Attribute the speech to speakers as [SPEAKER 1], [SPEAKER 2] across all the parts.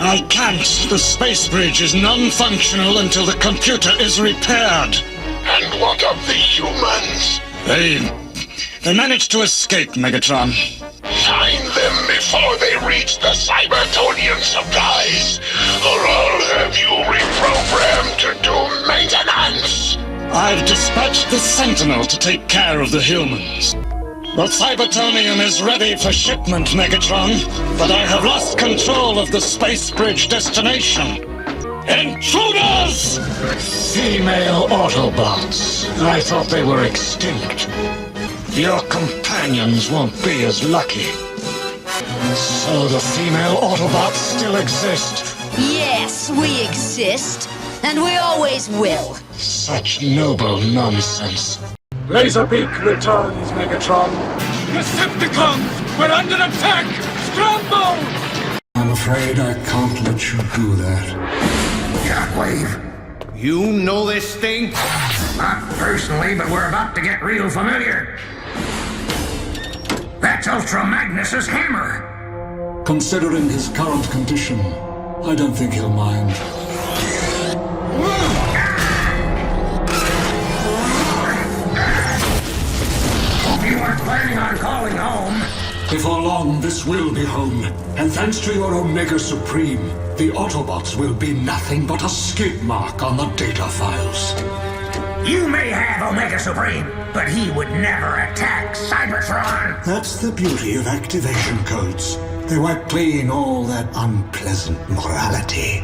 [SPEAKER 1] I can't. The space bridge is non-functional until the computer is repaired.
[SPEAKER 2] And what of the humans?
[SPEAKER 1] They managed to escape, Megatron.
[SPEAKER 2] Find them before they reach the Cybertonian supplies, or I'll have you reprogrammed to do maintenance.
[SPEAKER 1] I've dispatched the Sentinel to take care of the humans. The Cybertonian is ready for shipment, Megatron, but I have lost control of the space bridge destination. Intruders! Female Autobots. I thought they were extinct. Your companions won't be as lucky. So the female Autobots still exist?
[SPEAKER 3] Yes, we exist. And we always will.
[SPEAKER 1] Such noble nonsense. Laser beak returns, Megatron.
[SPEAKER 4] Decepticons! We're under attack! Scramble!
[SPEAKER 5] I'm afraid I can't let you do that.
[SPEAKER 6] Shockwave.
[SPEAKER 7] You know this thing?
[SPEAKER 6] Not personally, but we're about to get real familiar. That's Ultra Magnus's hammer.
[SPEAKER 5] Considering his current condition, I don't think he'll mind.
[SPEAKER 6] Hope you weren't planning on calling home.
[SPEAKER 5] Before long, this will be home. And thanks to your Omega Supreme, the Autobots will be nothing but a skid mark on the data files.
[SPEAKER 6] You may have Omega Supreme, but he would never attack Cybertron.
[SPEAKER 5] That's the beauty of activation codes. They wipe clean all that unpleasant morality.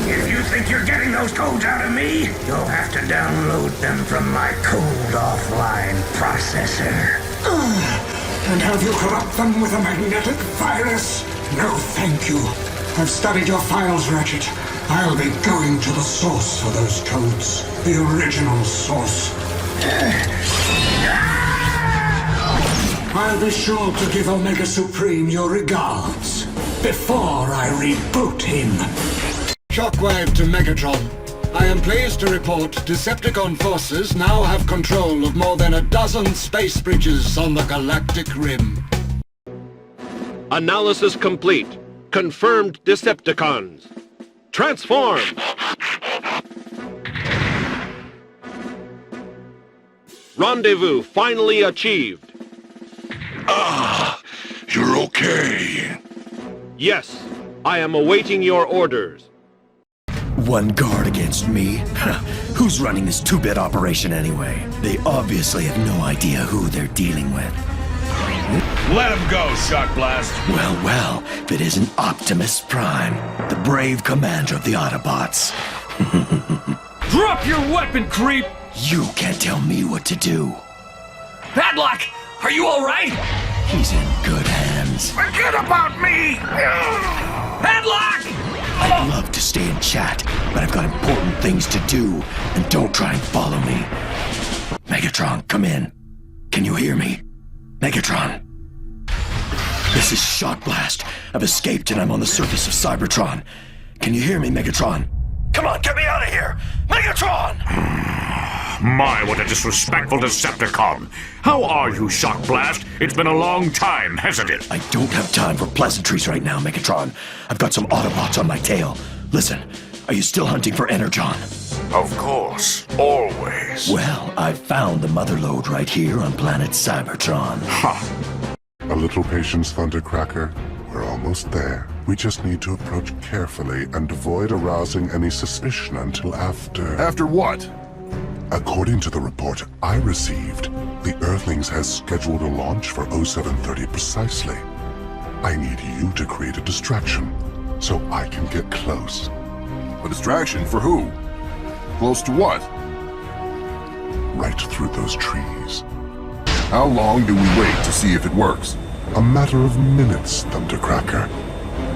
[SPEAKER 6] If you think you're getting those codes out of me, you'll have to download them from my cold offline processor.
[SPEAKER 5] And have you corrupt them with a magnetic virus? No, thank you. I've studied your files, Ratchet. I'll be going to the source for those codes. The original source. I'll be sure to give Omega Supreme your regards before I reboot him. Shockwave to Megatron. I am pleased to report Decepticon forces now have control of more than a dozen space bridges on the galactic rim.
[SPEAKER 8] Analysis complete. Confirmed Decepticons. Transform! Rendezvous finally achieved.
[SPEAKER 2] You're okay.
[SPEAKER 8] Yes, I am awaiting your orders.
[SPEAKER 9] One guard against me? Who's running this two-bit operation anyway? They obviously have no idea who they're dealing with.
[SPEAKER 4] Let him go, Shock Blast.
[SPEAKER 9] Well, if it isn't Optimus Prime, the brave commander of the Autobots.
[SPEAKER 4] Drop your weapon, creep!
[SPEAKER 9] You can't tell me what to do.
[SPEAKER 4] Padlock, are you all right?
[SPEAKER 9] He's in good hands.
[SPEAKER 6] Forget about me!
[SPEAKER 4] Padlock!
[SPEAKER 9] I'd love to stay and chat, but I've got important things to do, and don't try and follow me. Megatron, come in. Can you hear me? Megatron. This is Shock Blast. I've escaped and I'm on the surface of Cybertron. Can you hear me, Megatron? Come on, get me out of here! Megatron!
[SPEAKER 10] My, what a disrespectful Decepticon! How are you, Shock Blast? It's been a long time, hasn't it?
[SPEAKER 9] I don't have time for pleasantries right now, Megatron. I've got some Autobots on my tail. Listen, are you still hunting for Energon?
[SPEAKER 10] Of course, always.
[SPEAKER 9] Well, I've found the mother lode right here on planet Cybertron.
[SPEAKER 10] Ha!
[SPEAKER 2] A little patience, Thundercracker. We're almost there. We just need to approach carefully and avoid arousing any suspicion until after...
[SPEAKER 10] After what?
[SPEAKER 2] According to the report I received, the Earthlings has scheduled a launch for 0730 precisely. I need you to create a distraction, so I can get close.
[SPEAKER 10] A distraction for who? Close to what?
[SPEAKER 2] Right through those trees.
[SPEAKER 10] How long do we wait to see if it works?
[SPEAKER 2] A matter of minutes, Thundercracker.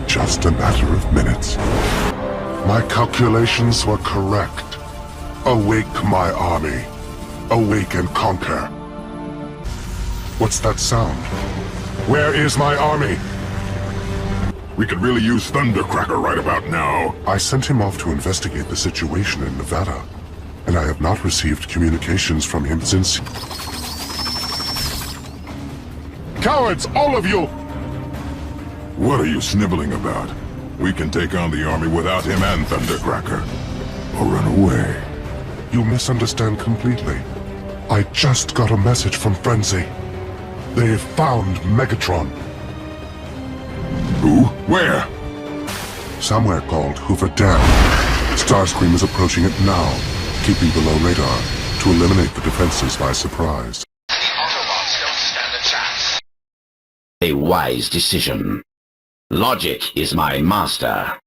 [SPEAKER 2] Just a matter of minutes. My calculations were correct. Awake my army. Awake and conquer. What's that sound? Where is my army?
[SPEAKER 10] We could really use Thundercracker right about now.
[SPEAKER 2] I sent him off to investigate the situation in Nevada, and I have not received communications from him since... Cowards, all of you! What are you sniveling about? We can take on the army without him and Thundercracker. Or run away. You misunderstand completely. I just got a message from Frenzy. They've found Megatron. Who? Where? Somewhere called Hoover Dam. Starscream is approaching it now, keeping below radar, to eliminate the defenses by surprise.
[SPEAKER 7] The Autobots don't stand a chance. A wise decision. Logic is my master.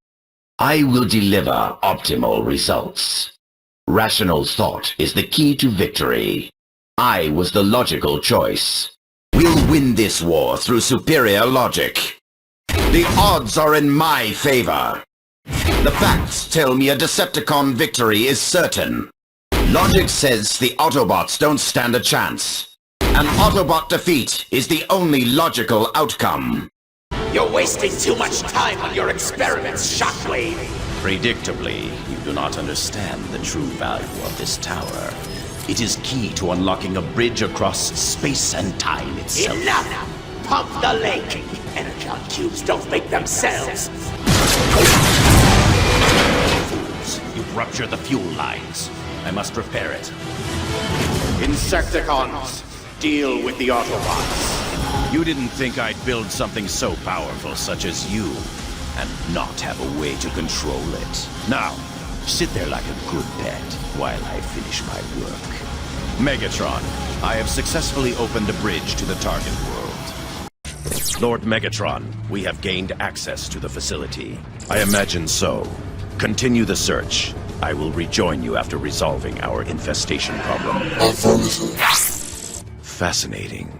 [SPEAKER 7] I will deliver optimal results. Rational thought is the key to victory. I was the logical choice. We'll win this war through superior logic. The odds are in my favor. The facts tell me a Decepticon victory is certain. Logic says the Autobots don't stand a chance. An Autobot defeat is the only logical outcome.
[SPEAKER 11] You're wasting too much time on your experiments, Shockwave!
[SPEAKER 12] Predictably, you do not understand the true value of this tower. It is key to unlocking a bridge across space and time itself.
[SPEAKER 11] Enough! Pump the lake! Energon cubes don't make themselves!
[SPEAKER 12] Fools, you've ruptured the fuel lines. I must repair it.
[SPEAKER 11] Insecticons, deal with the Autobots.
[SPEAKER 12] You didn't think I'd build something so powerful such as you, and not have a way to control it. Now, sit there like a good pet while I finish my work. Megatron, I have successfully opened a bridge to the target world. Lord Megatron, we have gained access to the facility. I imagine so. Continue the search. I will rejoin you after resolving our infestation problem. Fascinating.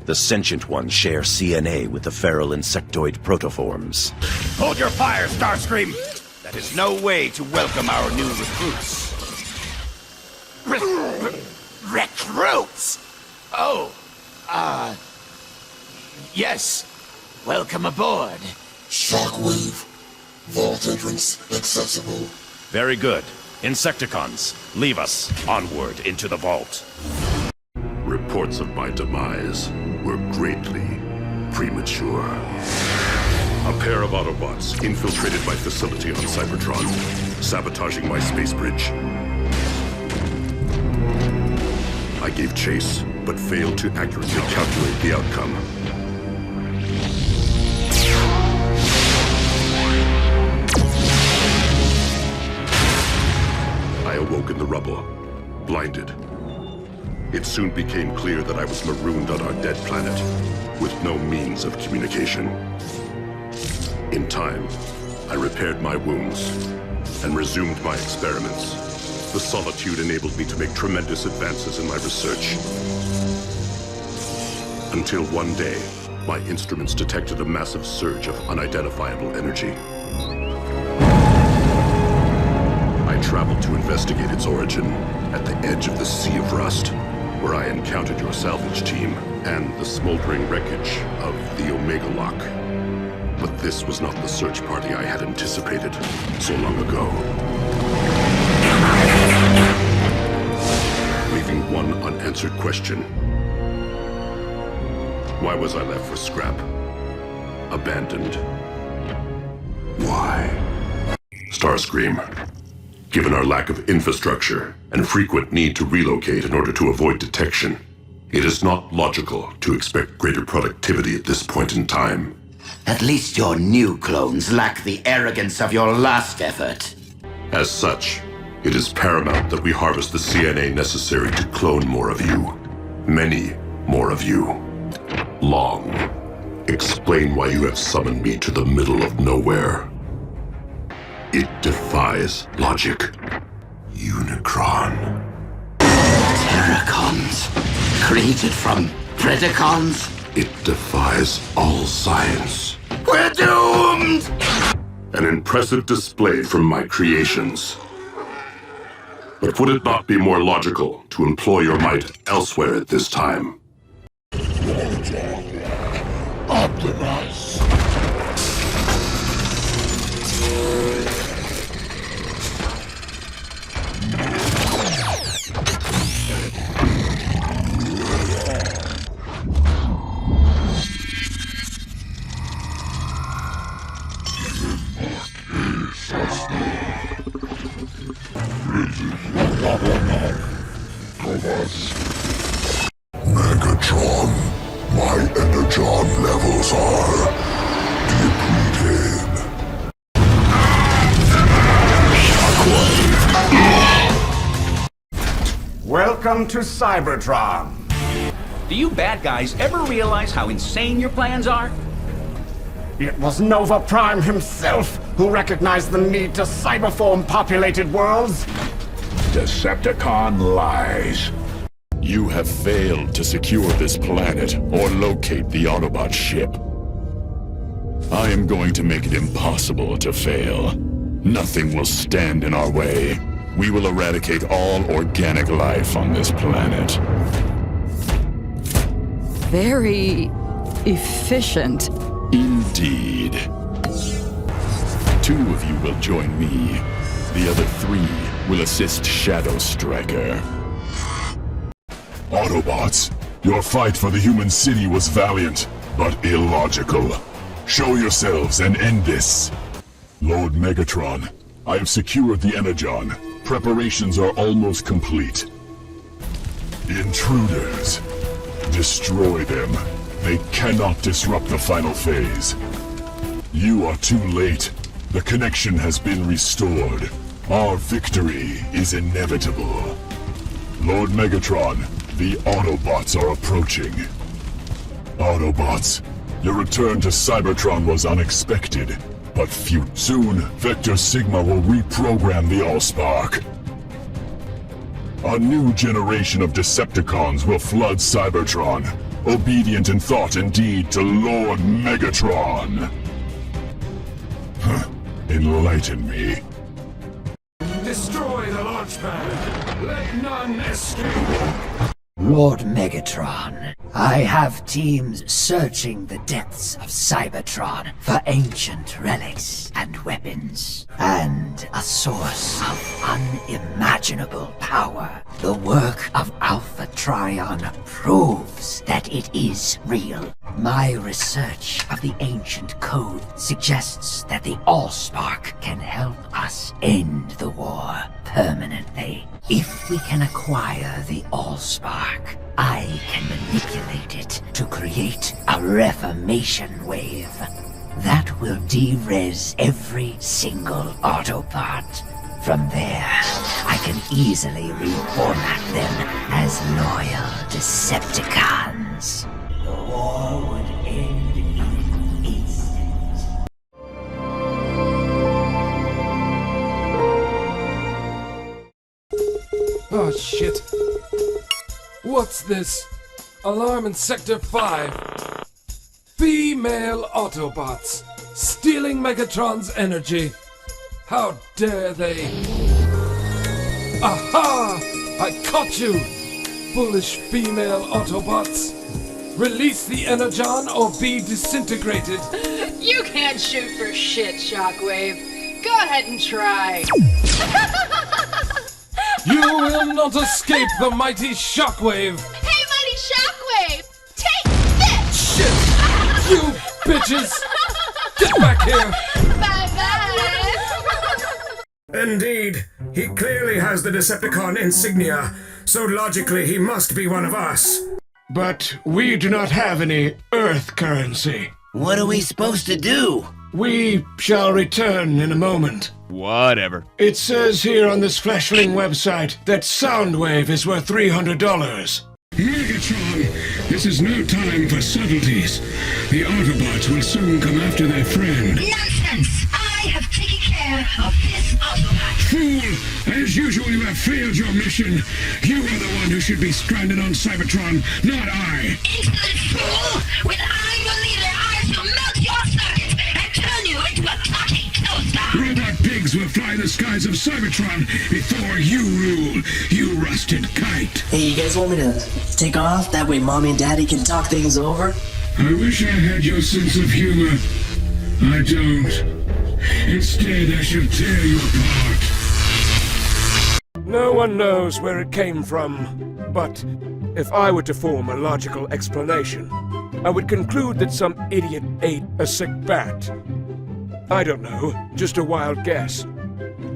[SPEAKER 12] The sentient ones share CNA with the feral insectoid protoforms.
[SPEAKER 4] Hold your fire, Starscream! That is no way to welcome our new recruits.
[SPEAKER 11] Recruits? Oh, yes. Welcome aboard.
[SPEAKER 2] Shockwave. Vault entrance accessible.
[SPEAKER 12] Very good. Insecticons, leave us. Onward into the vault.
[SPEAKER 10] Reports of my demise were greatly premature. A pair of Autobots infiltrated my facility on Cybertron, sabotaging my space bridge. I gave chase, but failed to accurately calculate the outcome. I awoke in the rubble, blinded. It soon became clear that I was marooned on our dead planet, with no means of communication. In time, I repaired my wounds and resumed my experiments. The solitude enabled me to make tremendous advances in my research. Until one day, my instruments detected a massive surge of unidentifiable energy. I traveled to investigate its origin at the edge of the Sea of Rust, where I encountered your salvage team and the smoldering wreckage of the Omega Lock. But this was not the search party I had anticipated so long ago. Leaving one unanswered question. Why was I left for scrap? Abandoned. Why? Starscream. Given our lack of infrastructure and frequent need to relocate in order to avoid detection, it is not logical to expect greater productivity at this point in time.
[SPEAKER 11] At least your new clones lack the arrogance of your last effort.
[SPEAKER 10] As such, it is paramount that we harvest the CNA necessary to clone more of you. Many more of you. Long. Explain why you have summoned me to the middle of nowhere. It defies logic. Unicron.
[SPEAKER 11] Terracons? Created from Predacons?
[SPEAKER 10] It defies all science.
[SPEAKER 11] We're doomed!
[SPEAKER 10] An impressive display from my creations. But would it not be more logical to employ your might elsewhere at this time?
[SPEAKER 2] Optimus!
[SPEAKER 4] Welcome to Cybertron.
[SPEAKER 13] Do you bad guys ever realize how insane your plans are?
[SPEAKER 6] It was Nova Prime himself who recognized the need to cyberform populated worlds.
[SPEAKER 14] Decepticon lies. You have failed to secure this planet or locate the Autobot ship. I am going to make it impossible to fail. Nothing will stand in our way. We will eradicate all organic life on this planet.
[SPEAKER 15] Very efficient.
[SPEAKER 14] Indeed. 2 of you will join me. The other 3 will assist Shadow Striker.
[SPEAKER 2] Autobots, your fight for the human city was valiant, but illogical. Show yourselves and end this. Lord Megatron, I have secured the Energon. Preparations are almost complete. Intruders. Destroy them. They cannot disrupt the final phase. You are too late. The connection has been restored. Our victory is inevitable. Lord Megatron, the Autobots are approaching. Autobots, your return to Cybertron was unexpected, but soon Vector Sigma will reprogram the Allspark. A new generation of Decepticons will flood Cybertron, obedient in thought and deed to Lord Megatron. Enlighten me.
[SPEAKER 16] Destroy the launch pad. Let none escape.
[SPEAKER 17] Lord Megatron, I have teams searching the depths of Cybertron for ancient relics and weapons, and a source of unimaginable power. The work of Alpha Trion proves that it is real. My research of the ancient code suggests that the Allspark can help us end the war permanently. If we can acquire the Allspark, I can manipulate it to create a reformation wave that will de-res every single Autobot. From there, I can easily reformat them as loyal Decepticons. The war would end in an instant.
[SPEAKER 16] Oh shit. What's this? Alarm in Sector 5. Female Autobots stealing Megatron's energy. How dare they? Aha! I caught you! Foolish female Autobots. Release the Energon or be disintegrated.
[SPEAKER 18] You can't shoot for shit, Shockwave. Go ahead and try.
[SPEAKER 16] You will not escape the mighty Shockwave!
[SPEAKER 18] Hey, mighty Shockwave! Take this!
[SPEAKER 16] Shit! You bitches! Get back here!
[SPEAKER 18] Bye-bye!
[SPEAKER 6] Indeed, he clearly has the Decepticon insignia, so logically he must be one of us. But we do not have any Earth currency.
[SPEAKER 11] What are we supposed to do?
[SPEAKER 6] We shall return in a moment.
[SPEAKER 12] Whatever.
[SPEAKER 6] It says here on this Fleshling website that Soundwave is worth $300. Megatron, this is no time for subtleties. The Autobots will soon come after their friend.
[SPEAKER 3] Nonsense! I have taken care of this Autobot.
[SPEAKER 6] Fool! As usual, you have failed your mission. You are the one who should be stranded on Cybertron, not I.
[SPEAKER 3] Insolent fool! When I'm your leader, I shall melt your circuits and turn you into a talking toaster!
[SPEAKER 6] Robot pigs will fly the skies of Cybertron before you rule, you rusted kite.
[SPEAKER 19] Hey, you guys want me to take off? That way Mommy and Daddy can talk things over?
[SPEAKER 6] I wish I had your sense of humor. I don't. Instead, I shall tear you apart. No one knows where it came from, but if I were to form a logical explanation, I would conclude that some idiot ate a sick bat. I don't know, just a wild guess.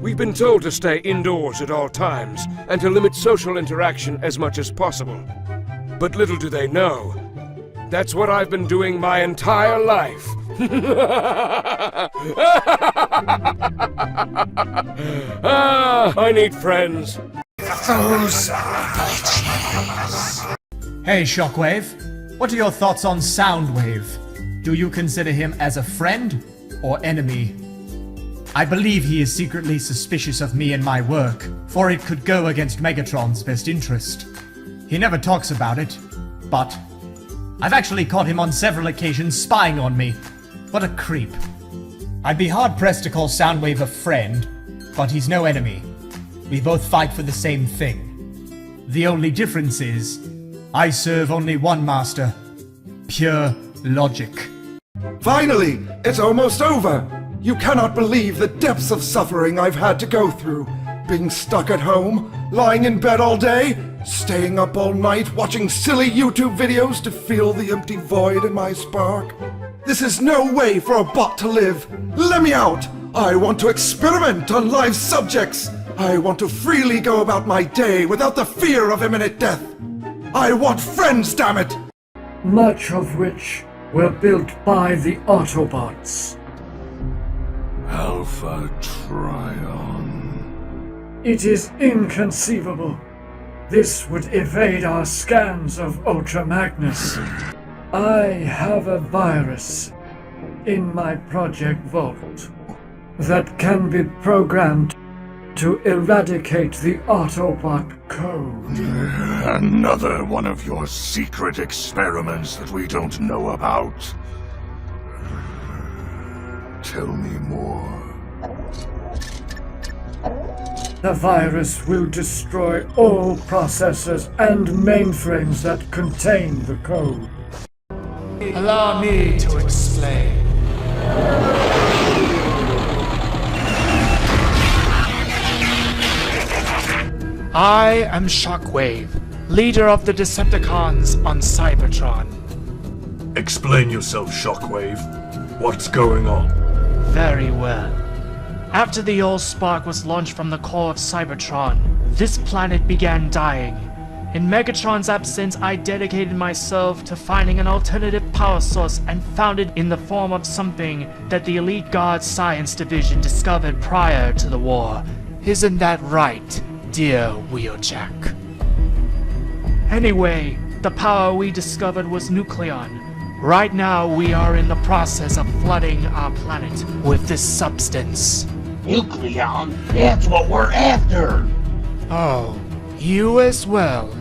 [SPEAKER 6] We've been told to stay indoors at all times and to limit social interaction as much as possible. But little do they know, that's what I've been doing my entire life. I need friends.
[SPEAKER 5] Those bitches.
[SPEAKER 20] Hey, Shockwave. What are your thoughts on Soundwave? Do you consider him as a friend or enemy? I believe he is secretly suspicious of me and my work, for it could go against Megatron's best interest. He never talks about it, but I've actually caught him on several occasions spying on me. What a creep. I'd be hard-pressed to call Soundwave a friend, but he's no enemy. We both fight for the same thing. The only difference is, I serve only one master. Pure logic.
[SPEAKER 21] Finally! It's almost over! You cannot believe the depths of suffering I've had to go through. Being stuck at home, lying in bed all day, staying up all night watching silly YouTube videos to fill the empty void in my spark. This is no way for a bot to live. Let me out! I want to experiment on live subjects. I want to freely go about my day without the fear of imminent death. I want friends, damn it!
[SPEAKER 22] Much of which were built by the Autobots.
[SPEAKER 2] Alpha Trion.
[SPEAKER 22] It is inconceivable. This would evade our scans of Ultra Magnus. I have a virus in my Project Vault that can be programmed to eradicate the Autobot code.
[SPEAKER 2] Another one of your secret experiments that we don't know about. Tell me more.
[SPEAKER 22] The virus will destroy all processors and mainframes that contain the code.
[SPEAKER 23] Allow me to explain. I am Shockwave, leader of the Decepticons on Cybertron.
[SPEAKER 2] Explain yourself, Shockwave. What's going on?
[SPEAKER 23] Very well. After the Allspark was launched from the core of Cybertron, this planet began dying. In Megatron's absence, I dedicated myself to finding an alternative power source and found it in the form of something that the Elite Guard Science Division discovered prior to the war. Isn't that right, dear Wheeljack? Anyway, the power we discovered was Nucleon. Right now, we are in the process of flooding our planet with this substance.
[SPEAKER 3] Nucleon? That's what we're after!
[SPEAKER 23] Oh, you as well.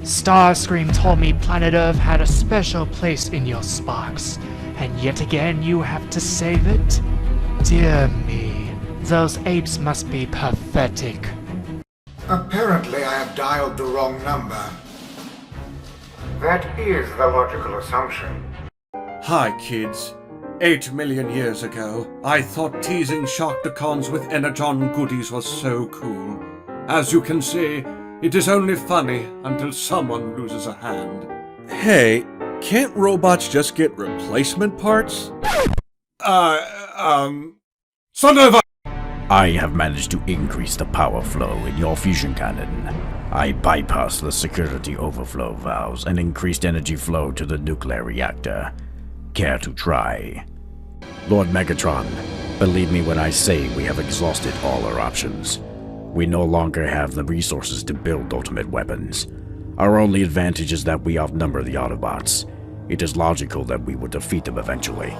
[SPEAKER 23] Starscream told me planet Earth had a special place in your sparks, and yet again you have to save it? Dear me, those apes must be pathetic.
[SPEAKER 5] Apparently I have dialed the wrong number. That is the logical assumption.
[SPEAKER 24] Hi, kids. 8 million years ago, I thought teasing Shockdacons with Energon goodies was so cool. As you can see, it is only funny until someone loses a hand.
[SPEAKER 25] Hey, can't robots just get replacement parts?
[SPEAKER 24] Son of a...
[SPEAKER 12] I have managed to increase the power flow in your fusion cannon. I bypassed the security overflow valves and increased energy flow to the nuclear reactor. Care to try? Lord Megatron, believe me when I say we have exhausted all our options. We no longer have the resources to build ultimate weapons. Our only advantage is that we outnumber the Autobots. It is logical that we would defeat them eventually.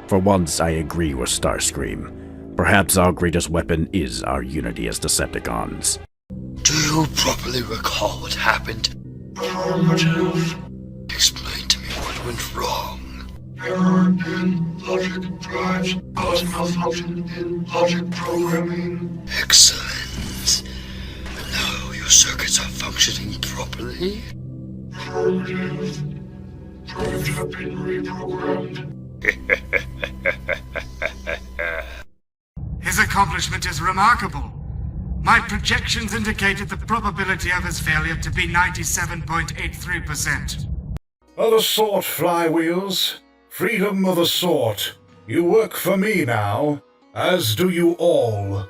[SPEAKER 12] For once, I agree with Starscream. Perhaps our greatest weapon is our unity as Decepticons.
[SPEAKER 26] Do you properly recall what happened?
[SPEAKER 2] Affirmative.
[SPEAKER 26] Explain to me what went wrong.
[SPEAKER 2] Error in logic drives cause malfunction in logic programming.
[SPEAKER 26] Excellent. Now your circuits are functioning properly?
[SPEAKER 2] Affirmative. Drives have been reprogrammed.
[SPEAKER 5] His accomplishment is remarkable. My projections indicated the probability of his failure to be 97.83%.
[SPEAKER 27] Of the sort, flywheels. Freedom of the sort. You work for me now, as do you all.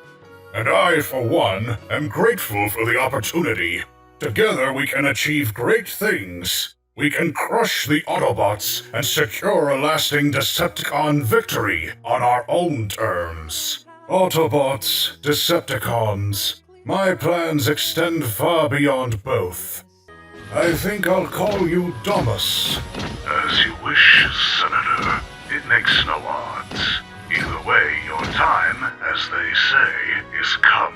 [SPEAKER 27] And I, for one, am grateful for the opportunity. Together we can achieve great things. We can crush the Autobots and secure a lasting Decepticon victory on our own terms. Autobots, Decepticons, my plans extend far beyond both. I think I'll call you Domus.
[SPEAKER 2] As you wish, Senator. It makes no odds. Either way, your time, as they say, is come.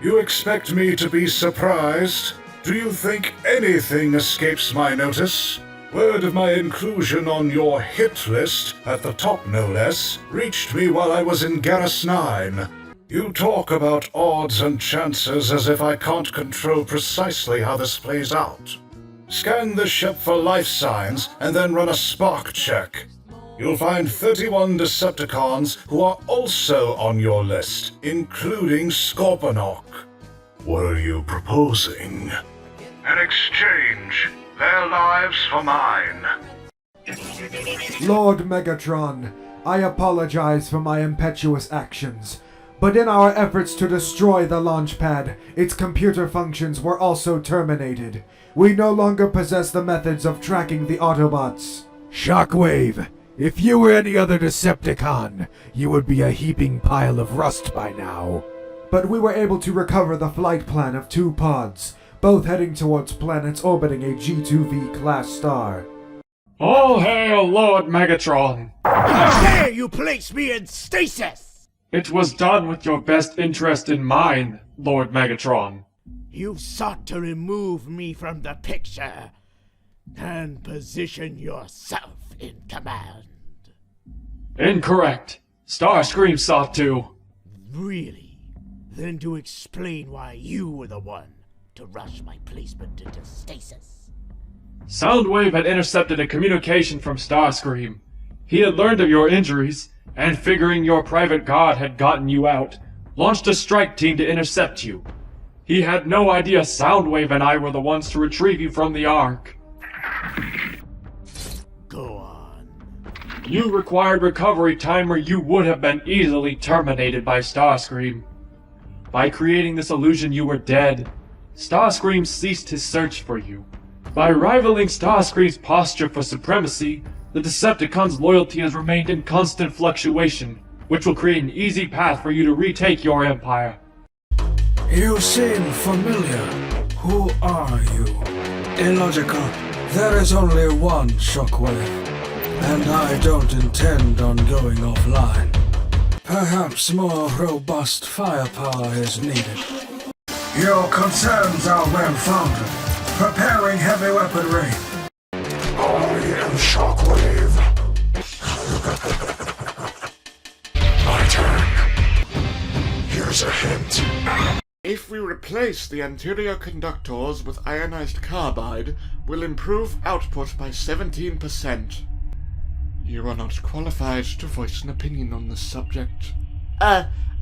[SPEAKER 27] You expect me to be surprised? Do you think anything escapes my notice? Word of my inclusion on your hit list, at the top no less, reached me while I was in Garrus 9. You talk about odds and chances as if I can't control precisely how this plays out. Scan the ship for life signs and then run a spark check. You'll find 31 Decepticons who are also on your list, including Scorponok. What are you proposing?
[SPEAKER 2] An exchange. Their lives for mine.
[SPEAKER 1] Lord Megatron, I apologize for my impetuous actions, but in our efforts to destroy the launch pad, its computer functions were also terminated. We no longer possess the methods of tracking the Autobots.
[SPEAKER 4] Shockwave, if you were any other Decepticon, you would be a heaping pile of rust by now.
[SPEAKER 1] But we were able to recover the flight plan of 2 pods, both heading towards planets orbiting a G2V-class star.
[SPEAKER 23] All hail Lord Megatron!
[SPEAKER 4] How dare you place me in stasis!
[SPEAKER 23] It was done with your best interest in mind, Lord Megatron.
[SPEAKER 4] You've sought to remove me from the picture and position yourself in command.
[SPEAKER 23] Incorrect. Starscream sought to.
[SPEAKER 4] Really? Then to explain why you were the one to rush my placement into stasis.
[SPEAKER 23] Soundwave had intercepted a communication from Starscream. He had learned of your injuries, and figuring your private god had gotten you out, launched a strike team to intercept you. He had no idea Soundwave and I were the ones to retrieve you from the Ark.
[SPEAKER 4] Go on.
[SPEAKER 23] You required recovery time or you would have been easily terminated by Starscream. By creating this illusion you were dead, Starscream ceased his search for you. By rivaling Starscream's posture for supremacy, the Decepticons' loyalty has remained in constant fluctuation, which will create an easy path for you to retake your empire.
[SPEAKER 7] You seem familiar. Who are you? Illogical. There is only one Shockwave, and I don't intend on going offline. Perhaps more robust firepower is needed. Your concerns are well-founded. Preparing heavy weaponry.
[SPEAKER 2] I am Shockwave. My turn. Here's a hint.
[SPEAKER 8] If we replace the anterior conductors with ionized carbide, we'll improve output by 17%. You are not qualified to voice an opinion on this subject.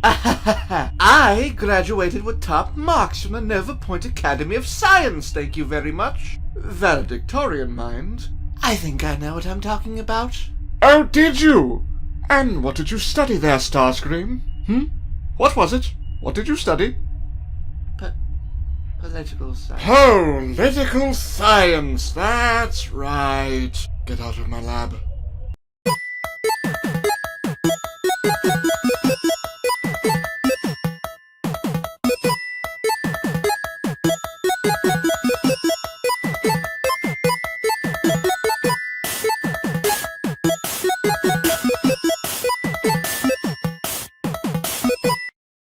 [SPEAKER 9] I graduated with top marks from the Nova Point Academy of Science, thank you very much. Valedictorian, mind. I think I know what I'm talking about.
[SPEAKER 8] Oh, did you? And what did you study there, Starscream? What was it? What did you study?
[SPEAKER 9] Political science.
[SPEAKER 8] Political science, that's right. Get out of my lab.